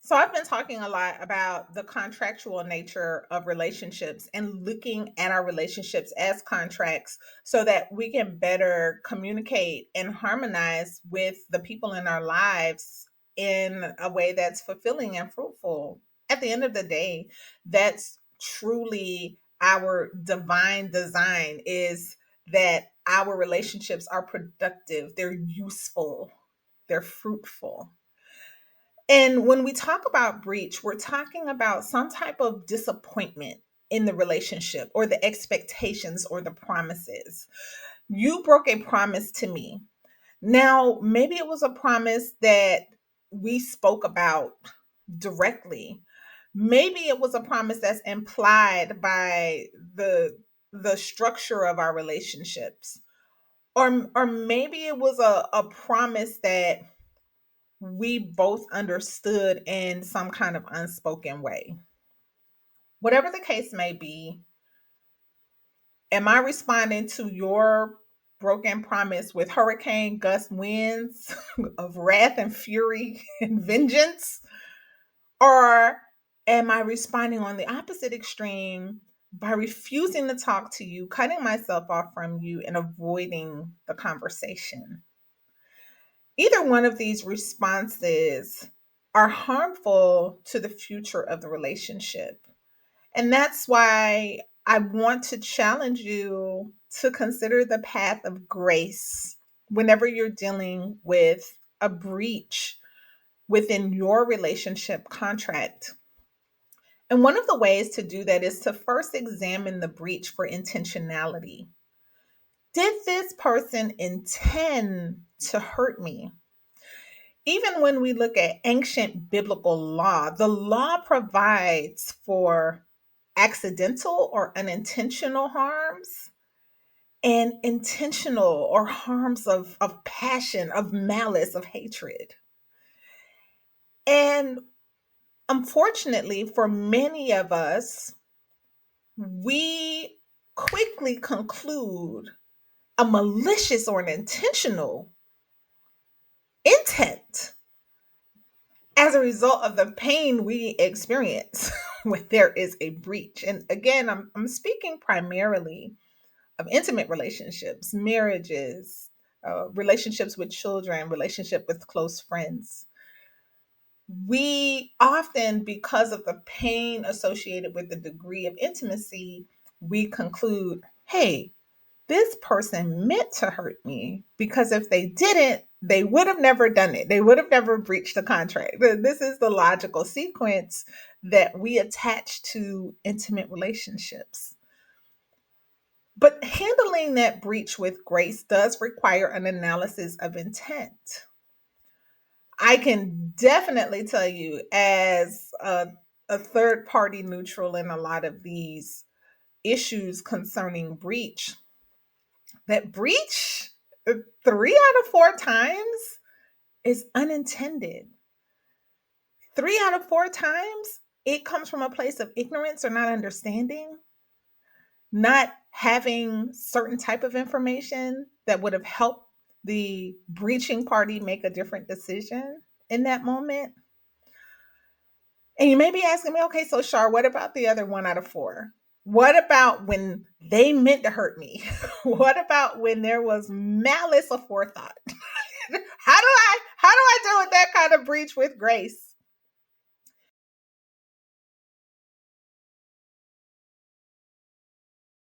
So I've been talking a lot about the contractual nature of relationships and looking at our relationships as contracts so that we can better communicate and harmonize with the people in our lives in a way that's fulfilling and fruitful. At the end of the day, that's truly our divine design is that our relationships are productive, they're useful, they're fruitful. And when we talk about breach, we're talking about some type of disappointment in the relationship or the expectations or the promises. You broke a promise to me. Now, maybe it was a promise that we spoke about directly. Maybe it was a promise that's implied by the structure of our relationships. Or maybe it was a promise that we both understood in some kind of unspoken way. Whatever the case may be, am I responding to your broken promise with hurricane gust winds of wrath and fury and vengeance? Or am I responding on the opposite extreme by refusing to talk to you, cutting myself off from you, and avoiding the conversation? Either one of these responses are harmful to the future of the relationship. And that's why I want to challenge you to consider the path of grace whenever you're dealing with a breach within your relationship contract. And one of the ways to do that is to first examine the breach for intentionality. Did this person intend to hurt me? Even when we look at ancient biblical law, the law provides for accidental or unintentional harms and intentional or harms of passion, of malice, of hatred. And unfortunately, for many of us, we quickly conclude a malicious or an intentional intent as a result of the pain we experience when there is a breach. And again, I'm speaking primarily of intimate relationships, marriages, relationships with children, relationship with close friends. We often, because of the pain associated with the degree of intimacy, we conclude, hey, this person meant to hurt me because if they didn't, they would have never done it. They would have never breached the contract. This is the logical sequence that we attach to intimate relationships. But handling that breach with grace does require an analysis of intent. I can definitely tell you, as a third party neutral in a lot of these issues concerning breach, that breach 3 out of 4 times is unintended. 3 out of 4 times it comes from a place of ignorance or not understanding, not having certain type of information that would have helped the breaching party make a different decision in that moment. And you may be asking me, okay, so Shar, what about the other 1 out of 4? What about when they meant to hurt me? What about when there was malice aforethought? How do I deal with that kind of breach with grace?